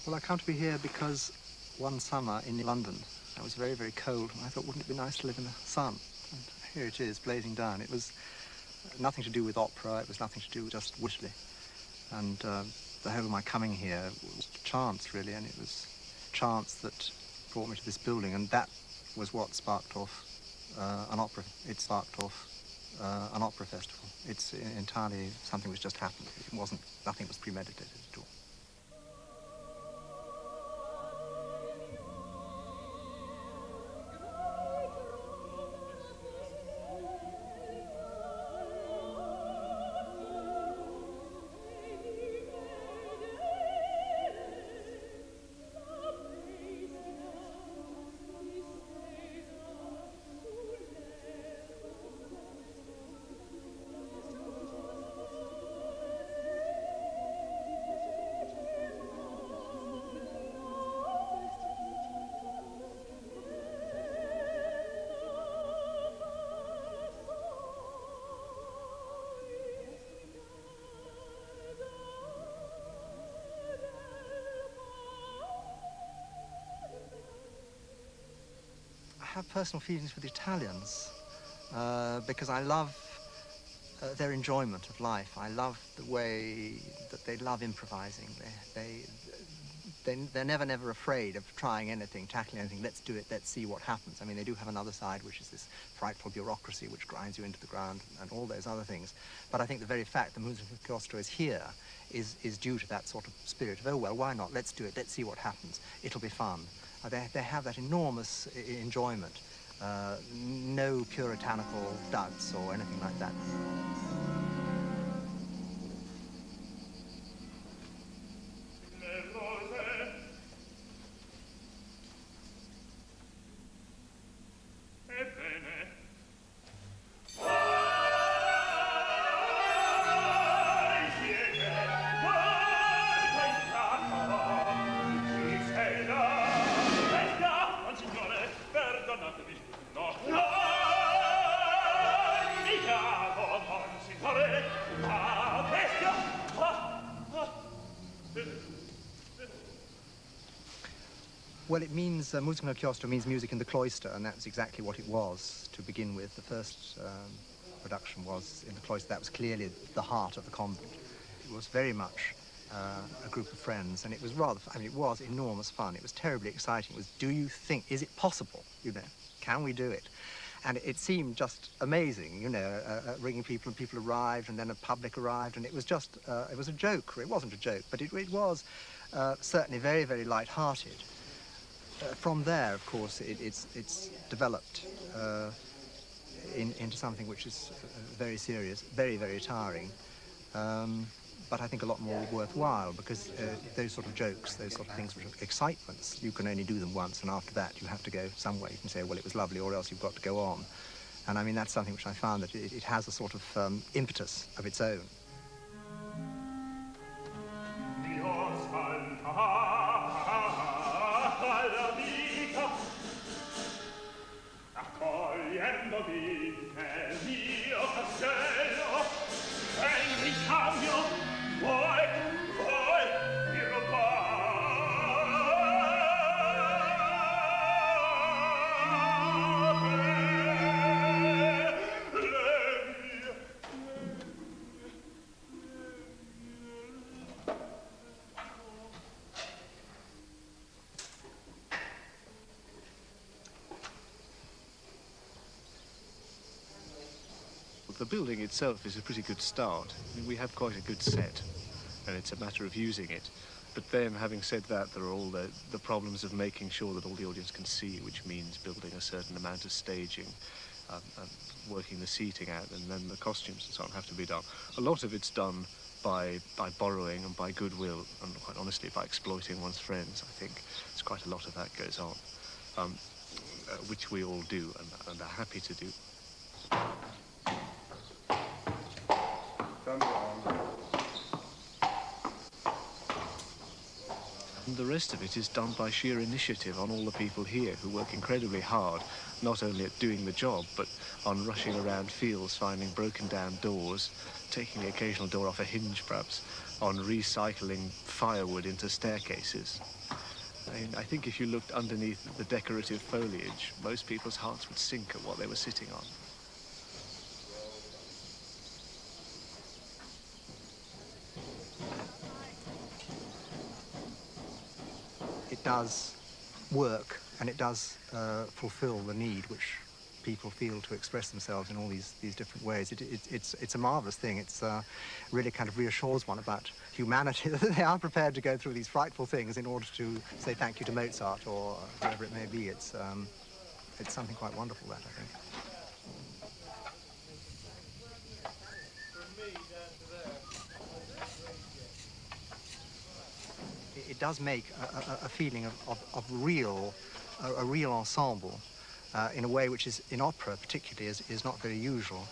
Well, I come to be here because one summer in London, it was very, very cold, and I thought, wouldn't it be nice to live in the sun? And here it is, blazing down. It was nothing to do with opera, it was nothing to do with just Whitley. And the whole of my coming here was chance, really, and it was chance that brought me to this building, and that was what sparked off an opera. It sparked off an opera festival. It's entirely something which just happened. It wasn't, nothing was premeditated at all. I have personal feelings for the Italians because I love their enjoyment of life. I love the way that they love improvising. They're never afraid of trying anything, tackling anything. Let's do it, let's see what happens. I mean, they do have another side, which is this frightful bureaucracy which grinds you into the ground and all those other things. But I think the very fact that Musica Chiostro is here is due to that sort of spirit of, oh, well, why not? Let's do it, let's see what happens. It'll be fun. They have that enormous enjoyment. No puritanical duds or anything like that. Well, it means, Musica Chiostro means music in the cloister, and that's exactly what it was to begin with. The first production was in the cloister. That was clearly the heart of the convent. It was very much a group of friends, and it was rather, I mean, it was enormous fun. It was terribly exciting. It was, do you think, is it possible, you know, can we do it? And it seemed just amazing, you know, ringing people, and people arrived, and then a public arrived, and it was just, it was a joke. It wasn't a joke, but it was certainly very, very light-hearted. From there, of course, it's developed into something which is very serious, very, very tiring, but I think a lot more worthwhile, because those sort of jokes, those sort of things which are excitements, you can only do them once, and after that you have to go somewhere. You can say, well, it was lovely, or else you've got to go on. And I mean, that's something which I found that it has a sort of impetus of its own. The building itself is a pretty good start. I mean, we have quite a good set, and it's a matter of using it. But then, having said that, there are all the problems of making sure that all the audience can see, which means building a certain amount of staging, and working the seating out, and then the costumes and so on have to be done. A lot of it's done by borrowing and by goodwill, and quite honestly, by exploiting one's friends. I think there's quite a lot of that goes on, which we all do and are happy to do. And the rest of it is done by sheer initiative on all the people here, who work incredibly hard, not only at doing the job, but on rushing around fields, finding broken down doors, taking the occasional door off a hinge perhaps, on recycling firewood into staircases. I mean, I think if you looked underneath the decorative foliage, most people's hearts would sink at what they were sitting on. It does work, and it does fulfill the need which people feel to express themselves in all these different ways. It's a marvelous thing. It's really kind of reassures one about humanity, that they are prepared to go through these frightful things in order to say thank you to Mozart or whoever it may be. It's something quite wonderful, that, I think. It does make a feeling of real, a real ensemble in a way which is, in opera particularly, is not very usual.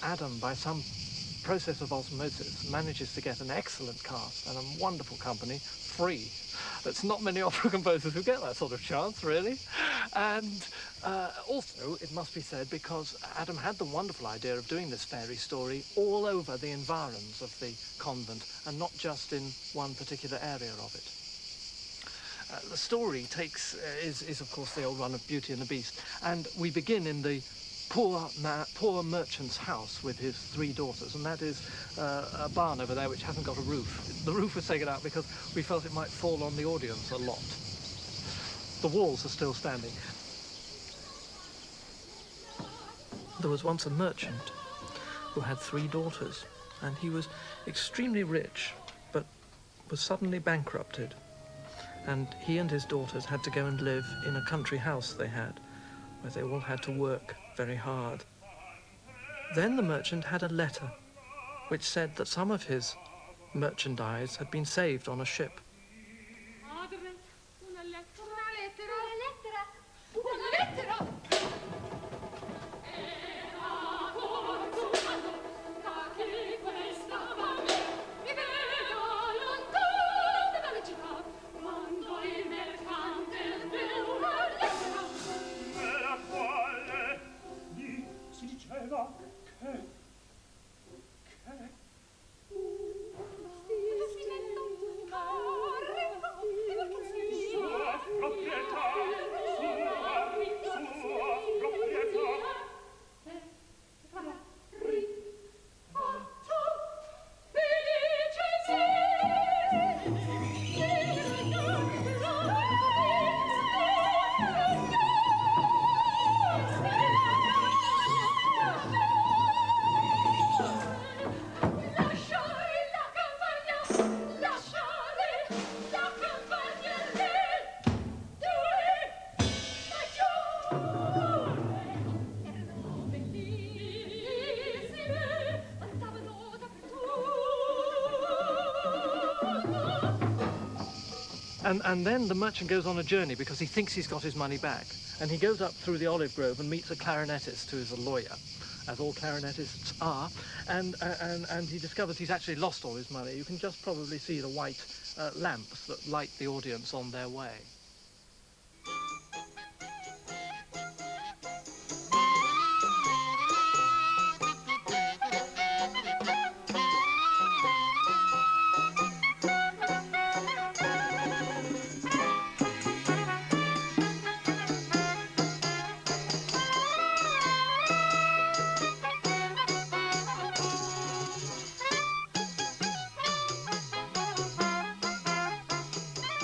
Adam, by some process of osmosis, manages to get an excellent cast and a wonderful company free. It's not many opera composers who get that sort of chance, really. And also, it must be said, because Adam had the wonderful idea of doing this fairy story all over the environs of the convent, and not just in one particular area of it. The story is of course the old run of Beauty and the Beast, and we begin in the poor merchant's house with his 3 daughters, and that is a barn over there which hasn't got a roof. The roof was taken out because we felt it might fall on the audience a lot. The walls are still standing. There was once a merchant who had 3 daughters, and he was extremely rich, but was suddenly bankrupted. And he and his daughters had to go and live in a country house they had, where they all had to work very hard. Then the merchant had a letter which said that some of his merchandise had been saved on a ship. And then the merchant goes on a journey because he thinks he's got his money back. And he goes up through the olive grove and meets a clarinetist who is a lawyer, as all clarinetists are. And he discovers he's actually lost all his money. You can just probably see the white lamps that light the audience on their way.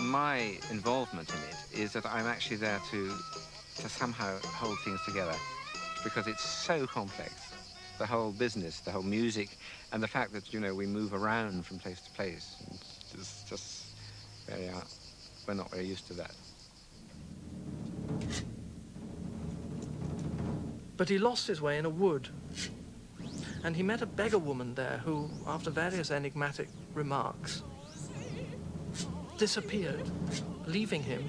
My involvement in it is that I'm actually there to somehow hold things together, because it's so complex. The whole business, the whole music, and the fact that, you know, we move around from place to place. It's just very, we're not very used to that. But he lost his way in a wood, and he met a beggar woman there who, after various enigmatic remarks, disappeared, leaving him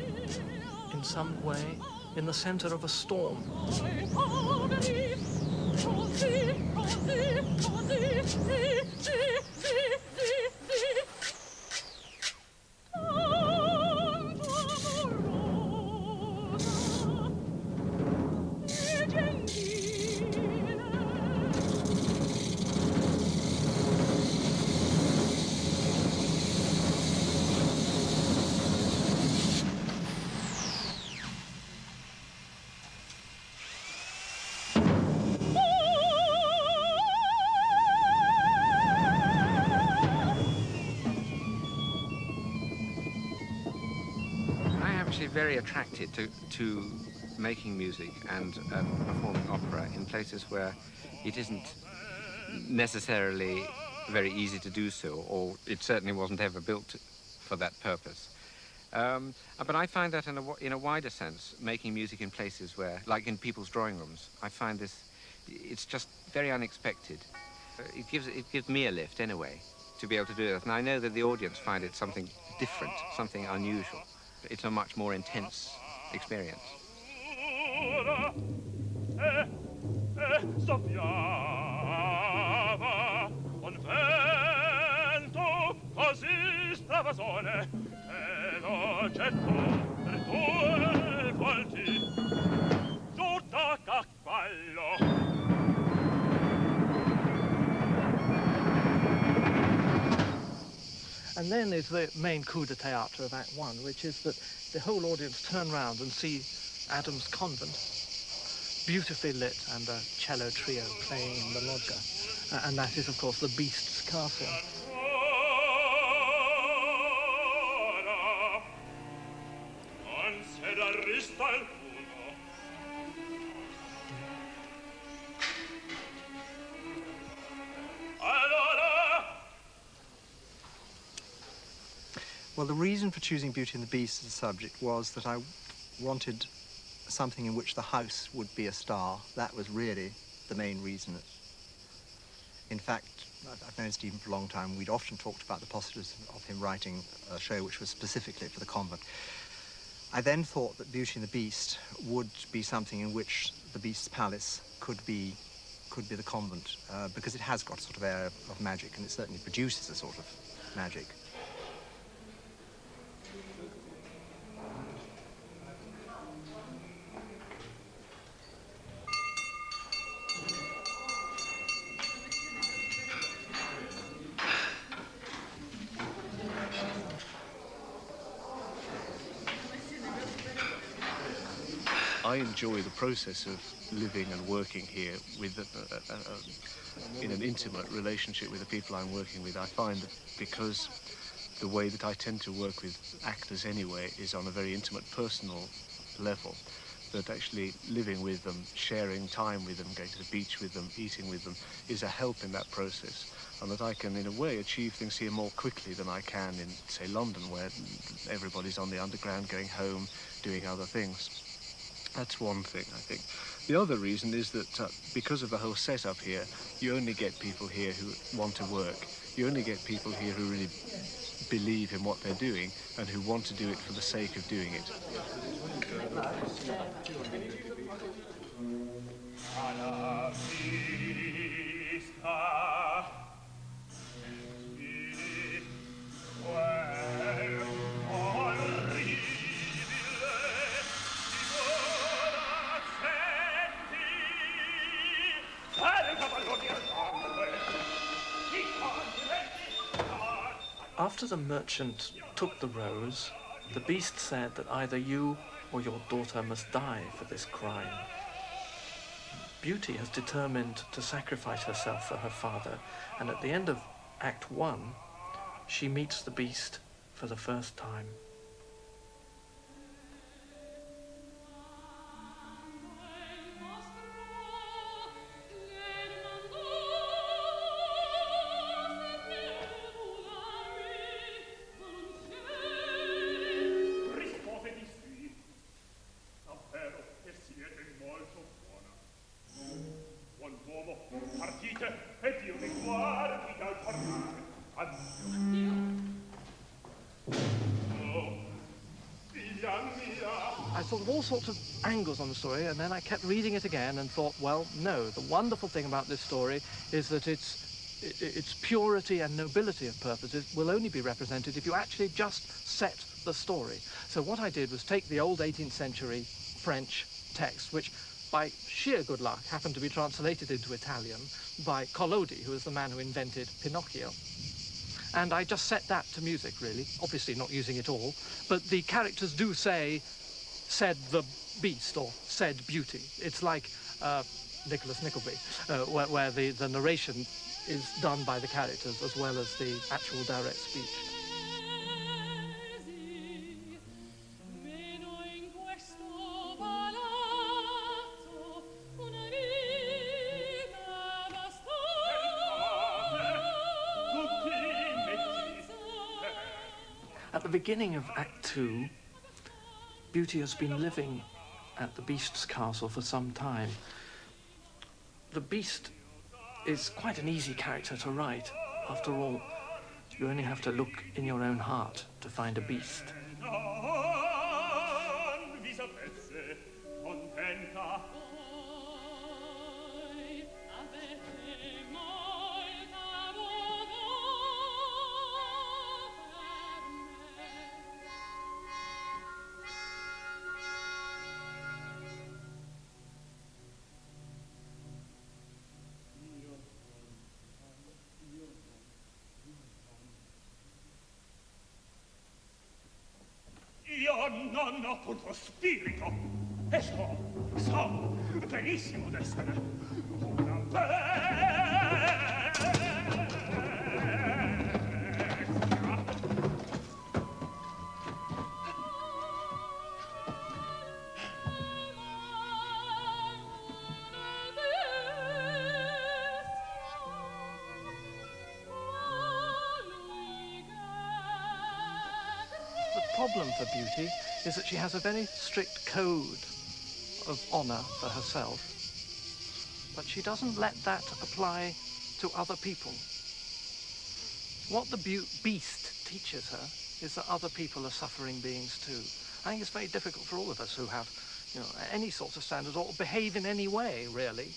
in some way in the center of a storm. very attracted to making music and performing opera in places where it isn't necessarily very easy to do so, or it certainly wasn't ever built for that purpose. But I find that in a wider sense, making music in places where, like in people's drawing rooms, I find this, it's just very unexpected. It gives me a lift anyway, to be able to do it. And I know that the audience find it something different, something unusual. It's a much more intense experience. And then is the main coup de théâtre of Act One, which is that the whole audience turn round and see Adam's convent, beautifully lit, and a cello trio playing in the loggia. And that is, of course, the Beast's castle. Well, the reason for choosing Beauty and the Beast as a subject was that I wanted something in which the house would be a star. That was really the main reason. In fact, I've known Stephen for a long time. We'd often talked about the possibilities of him writing a show which was specifically for the convent. I then thought that Beauty and the Beast would be something in which the Beast's palace could be the convent, because it has got a sort of air of magic, and it certainly produces a sort of magic. I enjoy the process of living and working here with in an intimate relationship with the people I'm working with. I find that because the way that I tend to work with actors anyway is on a very intimate, personal level, that actually living with them, sharing time with them, going to the beach with them, eating with them, is a help in that process, and that I can, in a way, achieve things here more quickly than I can in, say, London, where everybody's on the underground, going home, doing other things. That's one thing, I think. The other reason is that because of the whole setup here, you only get people here who want to work. You only get people here who really believe in what they're doing and who want to do it for the sake of doing it. After the merchant took the rose, the Beast said that either you or your daughter must die for this crime. Beauty has determined to sacrifice herself for her father, and at the end of Act One, she meets the Beast for the first time. I thought of all sorts of angles on the story, and then I kept reading it again and thought, well, no, the wonderful thing about this story is that its purity and nobility of purposes will only be represented if you actually just set the story. So what I did was take the old 18th century French text, which by sheer good luck happened to be translated into Italian by Collodi, who was the man who invented Pinocchio. And I just set that to music, really, obviously not using it all, but the characters do say, said the Beast, or said Beauty. It's like Nicholas Nickleby, where the narration is done by the characters as well as the actual direct speech. At the beginning of Act 2, Beauty has been living at the Beast's castle for some time. The Beast is quite an easy character to write. After all, you only have to look in your own heart to find a beast. Io non ho punto spirito e so benissimo d'essere una bestia. The problem for Beauty is that she has a very strict code of honour for herself, but she doesn't let that apply to other people. What the Beast teaches her is that other people are suffering beings too. I think it's very difficult for all of us who have, any sort of standards or behave in any way, really,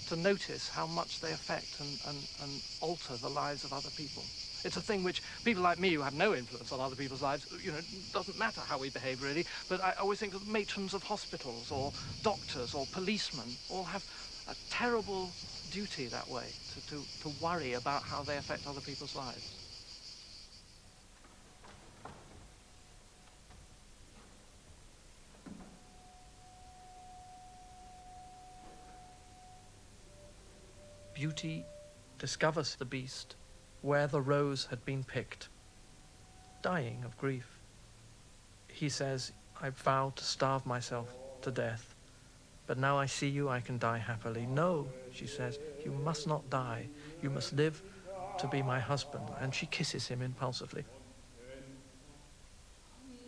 to notice how much they affect and alter the lives of other people. It's a thing which people like me who have no influence on other people's lives, it doesn't matter how we behave really, but I always think that matrons of hospitals or doctors or policemen all have a terrible duty that way, to worry about how they affect other people's lives. Beauty discovers the Beast where the rose had been picked, dying of grief. He says, "I vowed to starve myself to death, but now I see you, I can die happily." "No," she says, "you must not die. You must live to be my husband." And she kisses him impulsively.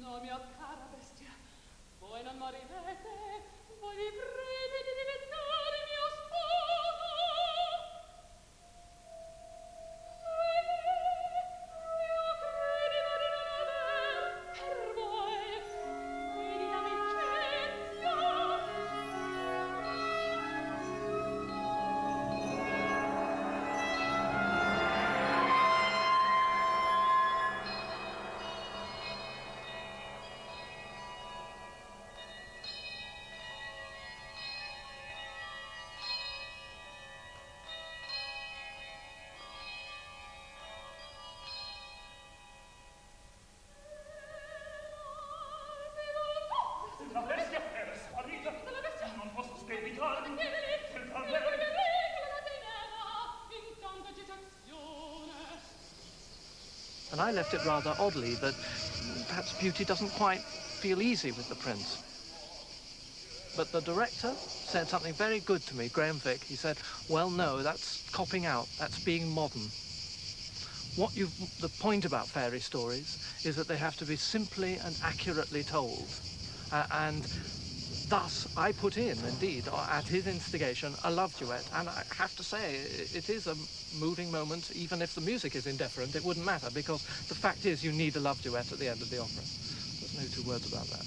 No, mia cara bestia, voi non morirete, voi vivrete di diventare mio sposo. And I left it rather oddly that perhaps Beauty doesn't quite feel easy with the prince. But the director said something very good to me, Graham Vick. He said, "Well, no, that's copping out, that's being modern. The point about fairy stories is that they have to be simply and accurately told. And thus, I put in, indeed, at his instigation, a love duet. And I have to say, it is a moving moment. Even if the music is indifferent, it wouldn't matter, because the fact is you need a love duet at the end of the opera. There's no two words about that.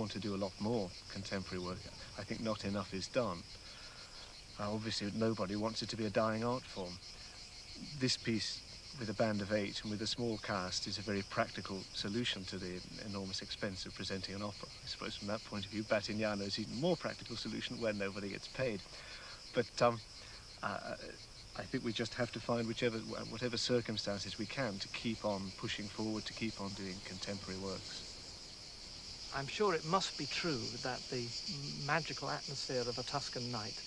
want to do a lot more contemporary work. I think not enough is done. Obviously, nobody wants it to be a dying art form. This piece, with a band of 8 and with a small cast, is a very practical solution to the enormous expense of presenting an opera. I suppose from that point of view, Batignano is even more practical solution where nobody gets paid. But I think we just have to find whatever circumstances we can to keep on pushing forward, to keep on doing contemporary works. I'm sure it must be true that the magical atmosphere of a Tuscan night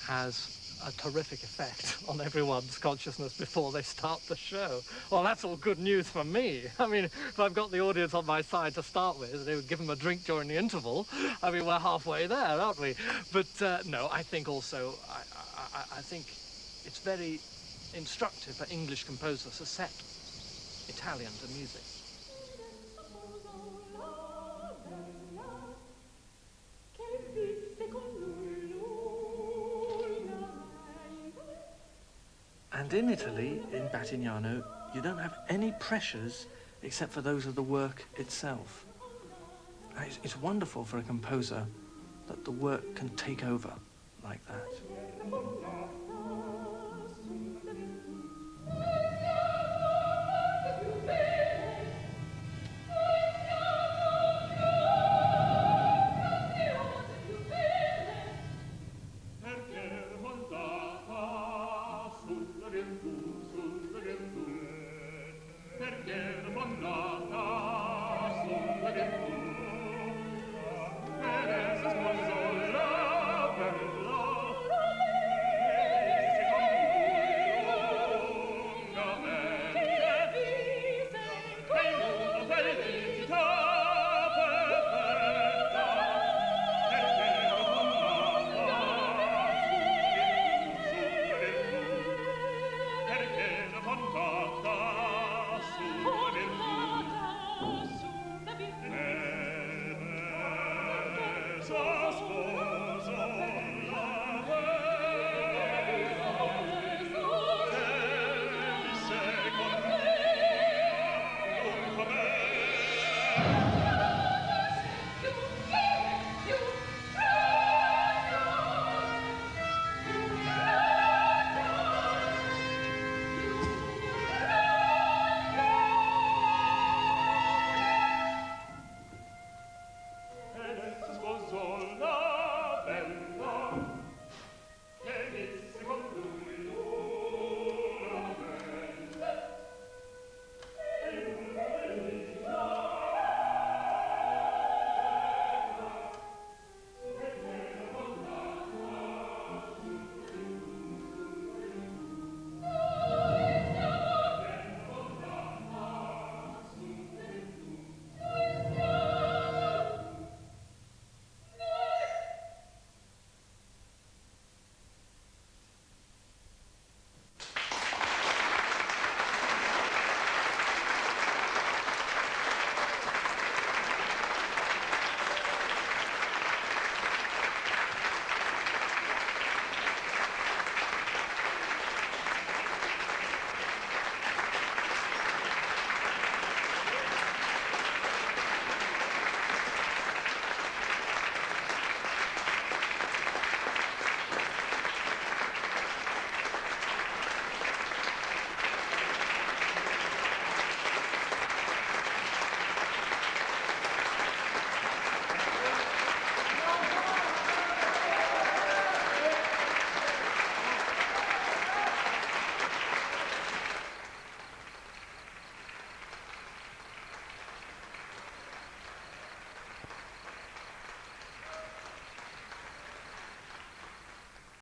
has a terrific effect on everyone's consciousness before they start the show. Well, that's all good news for me. I mean, if I've got the audience on my side to start with, they would give them a drink during the interval. I mean, we're halfway there, aren't we? But no, I think also, I think it's very instructive for English composers to set Italian to music. And in Italy, in Batignano, you don't have any pressures except for those of the work itself. It's wonderful for a composer that the work can take over like that.